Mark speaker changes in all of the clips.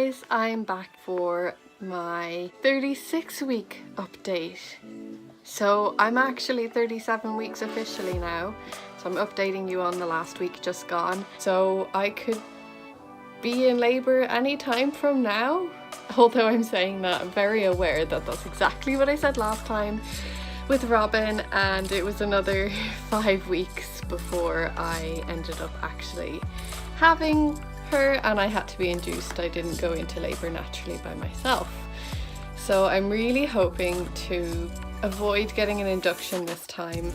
Speaker 1: guys, I'm back for my 36-week update. So I'm actually 37 weeks officially now, so I'm updating you on the last week just gone. So I could be in labour any time from now, although I'm saying that I'm very aware that that's exactly what I said last time with Robin, and it was another 5 weeks before I ended up actually having her, and I had to be induced. I didn't go into labour naturally by myself. So I'm really hoping to avoid getting an induction this time.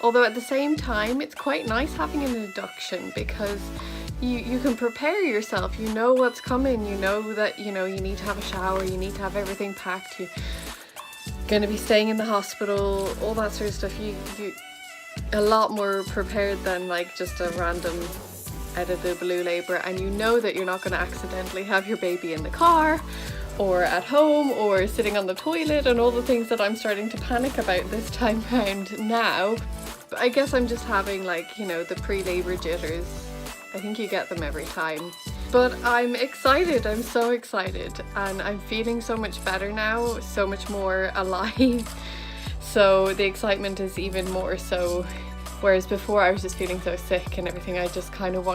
Speaker 1: Although at the same time, it's quite nice having an induction because you can prepare yourself. You know what's coming. You know that, you need to have a shower, you need to have everything packed, you're going to be staying in the hospital, all that sort of stuff. You a lot more prepared than like just a random out of the blue labour, and you know that you're not going to accidentally have your baby in the car or at home or sitting on the toilet and all the things that I'm starting to panic about this time round now. But I guess I'm just having the pre-labour jitters. I think you get them every time. But I'm excited, I'm so excited, and I'm feeling so much better now, so much more alive. So the excitement is even more so, whereas before I was just feeling so sick and everything. I just kind of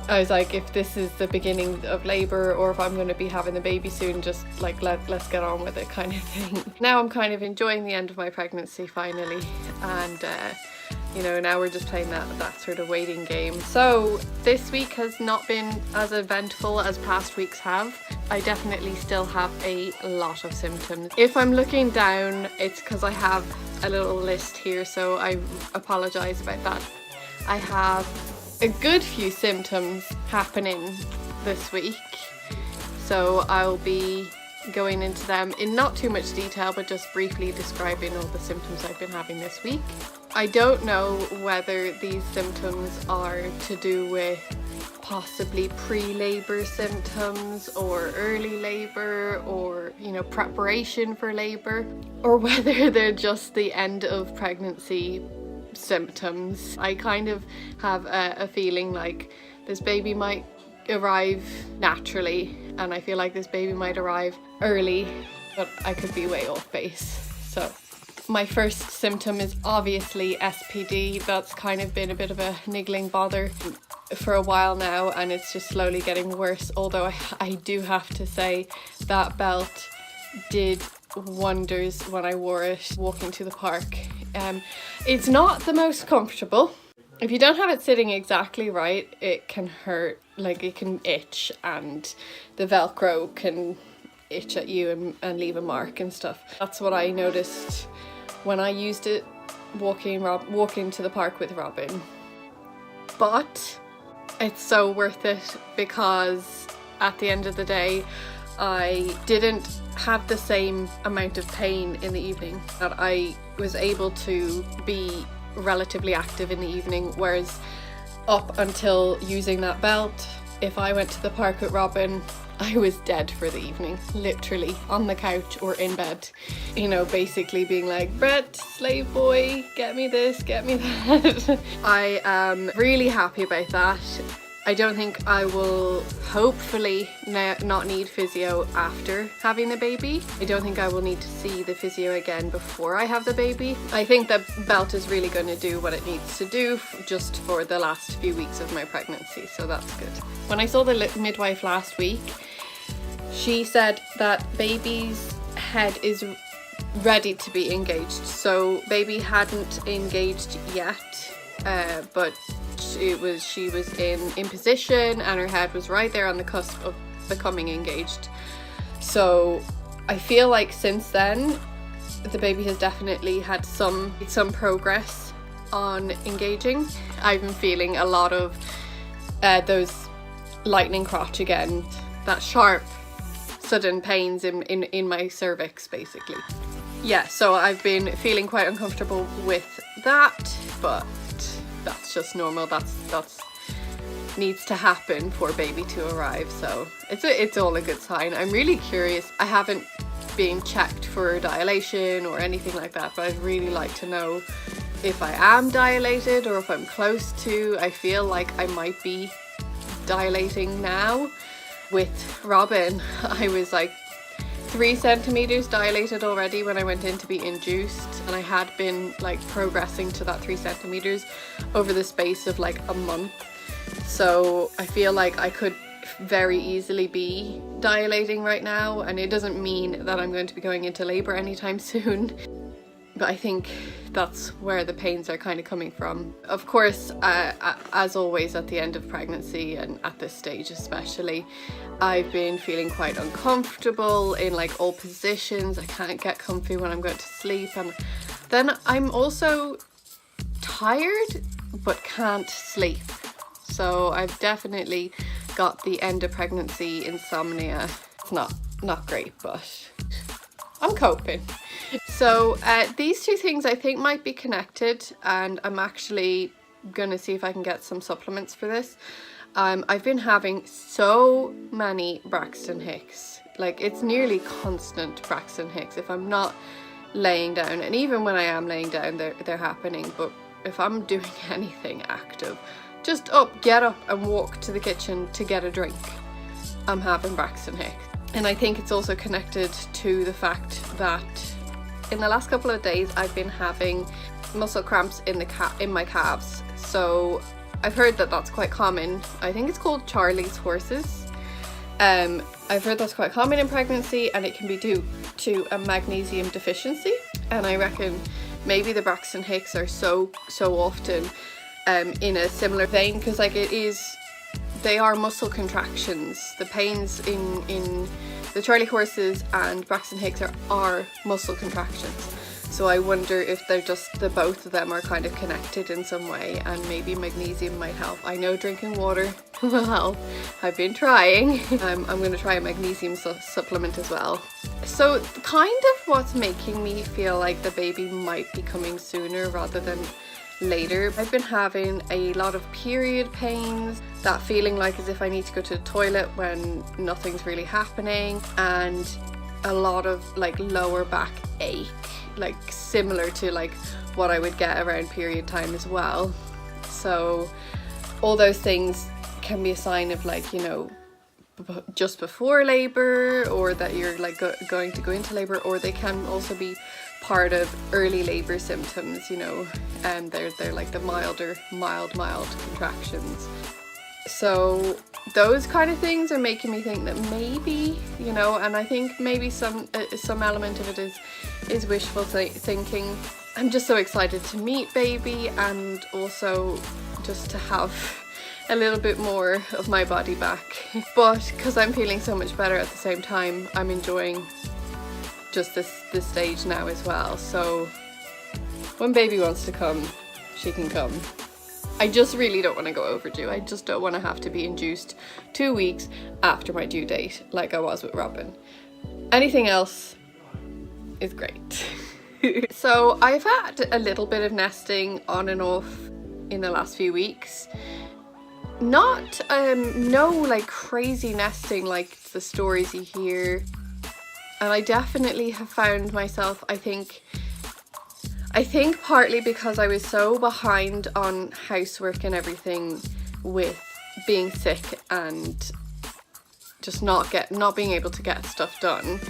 Speaker 1: I was like, if this is the beginning of labour or if I'm going to be having the baby soon, just like let's get on with it kind of thing. Now I'm kind of enjoying the end of my pregnancy finally, and now we're just playing that sort of waiting game. So this week has not been as eventful as past weeks have. I definitely still have a lot of symptoms. If I'm looking down, it's because I have a little list here, so I apologise about that. I have a good few symptoms happening this week, so I'll be going into them in not too much detail, but just briefly describing all the symptoms I've been having this week. I don't know whether these symptoms are to do with possibly pre-labour symptoms or early labour or preparation for labour, or whether they're just the end of pregnancy symptoms. I kind of have a feeling like this baby might arrive naturally, and I feel like this baby might arrive early, but I could be way off base. So my first symptom is obviously SPD. That's kind of been a bit of a niggling bother for a while now, and it's just slowly getting worse, although I do have to say that belt did wonders when I wore it walking to the park. It's not the most comfortable. If you don't have it sitting exactly right, it can hurt, like it can itch, and the Velcro can itch at you and leave a mark and stuff. That's what I noticed when I used it walking to the park with Robin. But it's so worth it because at the end of the day, I didn't have the same amount of pain in the evening. That I was able to be relatively active in the evening, whereas up until using that belt, if I went to the park with Robin, I was dead for the evening, literally on the couch or in bed, basically being like, Brett, slave boy, get me this, get me that. I am really happy about that. I don't think I will hopefully not need physio after having the baby. I don't think I will need to see the physio again before I have the baby. I think the belt is really going to do what it needs to do just for the last few weeks of my pregnancy, so that's good. When I saw the midwife last week, she said that baby's head is ready to be engaged. So baby hadn't engaged yet, but she was in position and her head was right there on the cusp of becoming engaged. So I feel like since then the baby has definitely had some progress on engaging. I've been feeling a lot of those lightening crotch again, that sharp sudden pains in my cervix basically. Yeah, so I've been feeling quite uncomfortable with that, but that's just normal. That's needs to happen for baby to arrive, so it's all a good sign. I'm really curious. I haven't been checked for dilation or anything like that, but I'd really like to know if I am dilated or if I'm close to. I feel like I might be dilating now, With Robin, I was like 3 centimeters dilated already when I went in to be induced, and I had been like progressing to that 3 centimeters over the space of like a month. So I feel like I could very easily be dilating right now, and it doesn't mean that I'm going to be going into labor anytime soon. But I think that's where the pains are kind of coming from. Of course, as always at the end of pregnancy, and at this stage especially, I've been feeling quite uncomfortable in like all positions. I can't get comfy when I'm going to sleep, and then I'm also tired but can't sleep. So I've definitely got the end of pregnancy insomnia. It's not great, but I'm coping. So these two things I think might be connected, and I'm actually gonna see if I can get some supplements for this. I've been having so many Braxton Hicks. Like, it's nearly constant Braxton Hicks if I'm not laying down, and even when I am laying down they're happening. But if I'm doing anything active, just get up and walk to the kitchen to get a drink, I'm having Braxton Hicks. And I think it's also connected to the fact that in the last couple of days I've been having muscle cramps in my calves. So I've heard that that's quite common. I think it's called Charlie's horses. I've heard that's quite common in pregnancy, and it can be due to a magnesium deficiency. And I reckon maybe the Braxton Hicks are so often in a similar vein, because like they are muscle contractions. The pains in the Charlie horses and Braxton Hicks are muscle contractions. So I wonder if they're just, the both of them are kind of connected in some way, and maybe magnesium might help. I know drinking water will help. I've been trying. I'm going to try a magnesium supplement as well. So kind of what's making me feel like the baby might be coming sooner rather than later. I've been having a lot of period pains, that feeling like as if I need to go to the toilet when nothing's really happening, and a lot of like lower back ache, like similar to like what I would get around period time as well. So all those things can be a sign of like, you know, just before labor, or that you're like going to go into labor, or they can also be part of early labor symptoms, you know, and they're like the mild contractions. So those kind of things are making me think that maybe, you know, and I think maybe some element of it is wishful thinking. I'm just so excited to meet baby, and also just to have a little bit more of my body back. But because I'm feeling so much better at the same time, I'm enjoying just this stage now as well. So when baby wants to come, she can come. I just really don't want to go overdue. I just don't want to have to be induced 2 weeks after my due date like I was with Robin. Anything else is great. So I've had a little bit of nesting on and off in the last few weeks. Not no like crazy nesting like the stories you hear, and I definitely have found myself, I think partly because I was so behind on housework and everything with being sick and just not being able to get stuff done.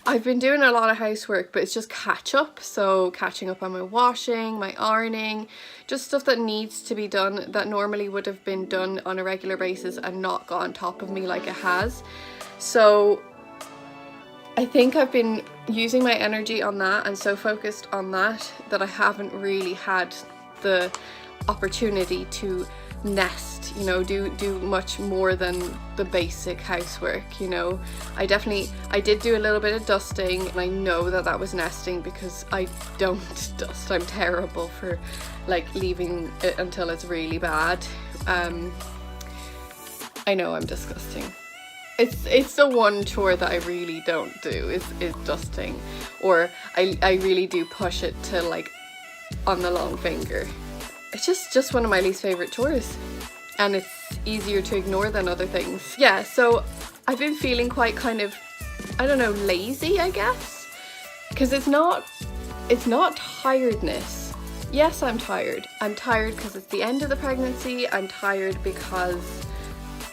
Speaker 1: I've been doing a lot of housework, but it's just catch up. So catching up on my washing, my ironing, just stuff that needs to be done that normally would have been done on a regular basis and not got on top of me like it has. So I think I've been using my energy on that and so focused on that I haven't really had the opportunity to nest, you know, do much more than the basic housework, you know. I did do a little bit of dusting, and I know that was nesting because I don't dust. I'm terrible for like leaving it until it's really bad. I know I'm disgusting. It's the one chore that I really don't do is dusting, or I really do push it to like on the long finger. It's just one of my least favorite chores, and it's easier to ignore than other things. Yeah, so I've been feeling quite kind of, I don't know, lazy, I guess, because it's not tiredness. Yes, I'm tired. I'm tired because it's the end of the pregnancy. I'm tired because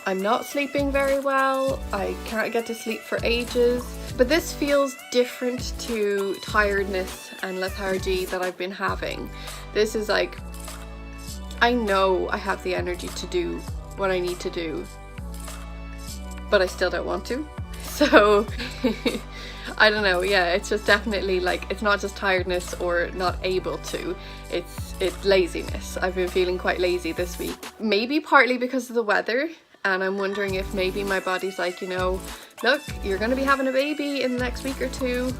Speaker 1: I'm not sleeping very well. I can't get to sleep for ages. But this feels different to tiredness and lethargy that I've been having. This is like, I know I have the energy to do what I need to do, but I still don't want to. So I don't know, yeah, it's just definitely like, it's not just tiredness or not able to, it's laziness. I've been feeling quite lazy this week. Maybe partly because of the weather, and I'm wondering if maybe my body's like, you know, look, you're gonna be having a baby in the next week or two,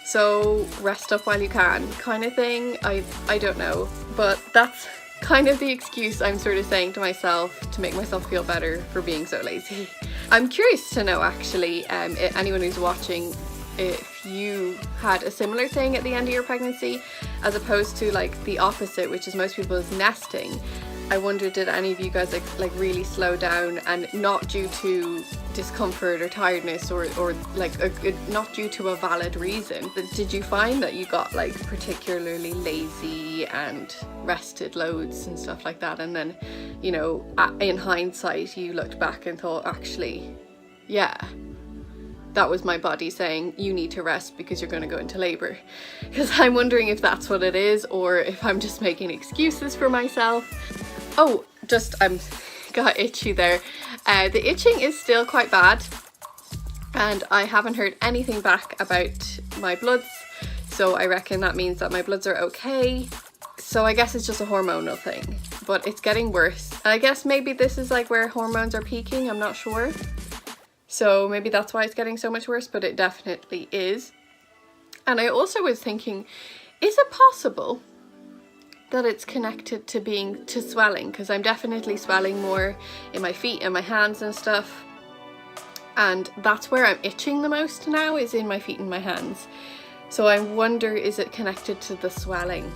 Speaker 1: so rest up while you can, kind of thing. I don't know, but that's kind of the excuse I'm sort of saying to myself to make myself feel better for being so lazy. I'm curious to know actually, anyone who's watching, if you had a similar thing at the end of your pregnancy as opposed to like the opposite, which is most people's nesting. I wonder, did any of you guys like really slow down, and not due to discomfort or tiredness or like not due to a valid reason, but did you find that you got like particularly lazy and rested loads and stuff like that, and then, you know, in hindsight you looked back and thought, actually, yeah, that was my body saying you need to rest because you're going to go into labor? Because I'm wondering if that's what it is, or if I'm just making excuses for myself. Oh, just got itchy there. The itching is still quite bad, and I haven't heard anything back about my bloods, so I reckon that means that my bloods are okay. So I guess it's just a hormonal thing, but it's getting worse. And I guess maybe this is like where hormones are peaking, I'm not sure. So maybe that's why it's getting so much worse, but it definitely is. And I also was thinking, is it possible that it's connected to swelling? Because I'm definitely swelling more in my feet and my hands and stuff, and that's where I'm itching the most now, is in my feet and my hands. So I wonder, is it connected to the swelling?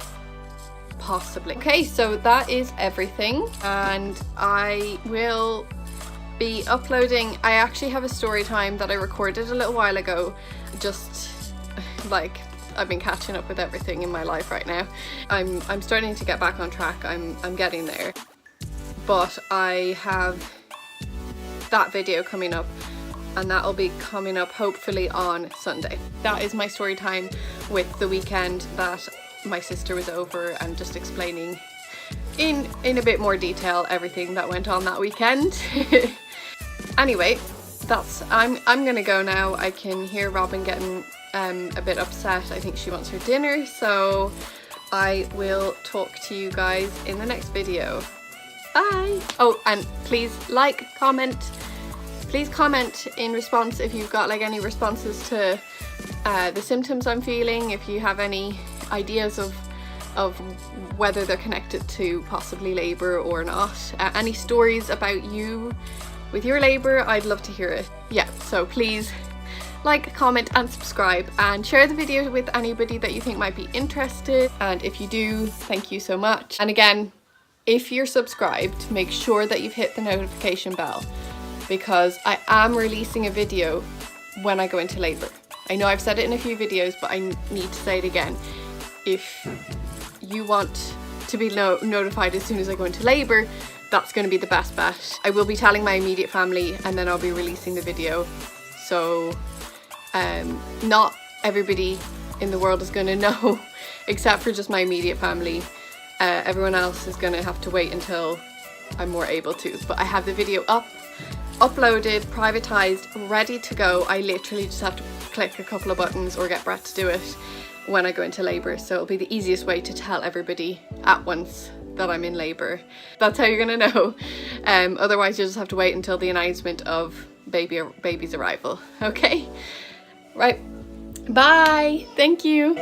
Speaker 1: Possibly. Okay, so that is everything, and I will be uploading. I actually have a story time that I recorded a little while ago, just like, I've been catching up with everything in my life right now. I'm starting to get back on track. I'm getting there. But I have that video coming up, and that'll be coming up hopefully on Sunday. That is my story time with the weekend that my sister was over, and just explaining in a bit more detail everything that went on that weekend. Anyway, I'm gonna go now. I can hear Robin getting a bit upset. I think she wants her dinner, so I will talk to you guys in the next video. Bye! Oh, and please please comment in response if you've got like any responses to the symptoms I'm feeling, if you have any ideas of whether they're connected to possibly labour or not. Any stories about you with your labour, I'd love to hear it. Yeah, so please like, comment and subscribe, and share the video with anybody that you think might be interested. And if you do, thank you so much. And again, if you're subscribed, make sure that you've hit the notification bell, because I am releasing a video when I go into labour. I know I've said it in a few videos, but I need to say it again. If you want to be notified as soon as I go into labour, that's going to be the best bet. I will be telling my immediate family, and then I'll be releasing the video. So not everybody in the world is going to know, except for just my immediate family. Everyone else is going to have to wait until I'm more able to. But I have the video uploaded, privatized, ready to go. I literally just have to click a couple of buttons or get Brett to do it when I go into labour. So it'll be the easiest way to tell everybody at once that I'm in labour. That's how you're going to know. Otherwise, you'll just have to wait until the announcement of baby's arrival. Okay? Right. Bye. Thank you.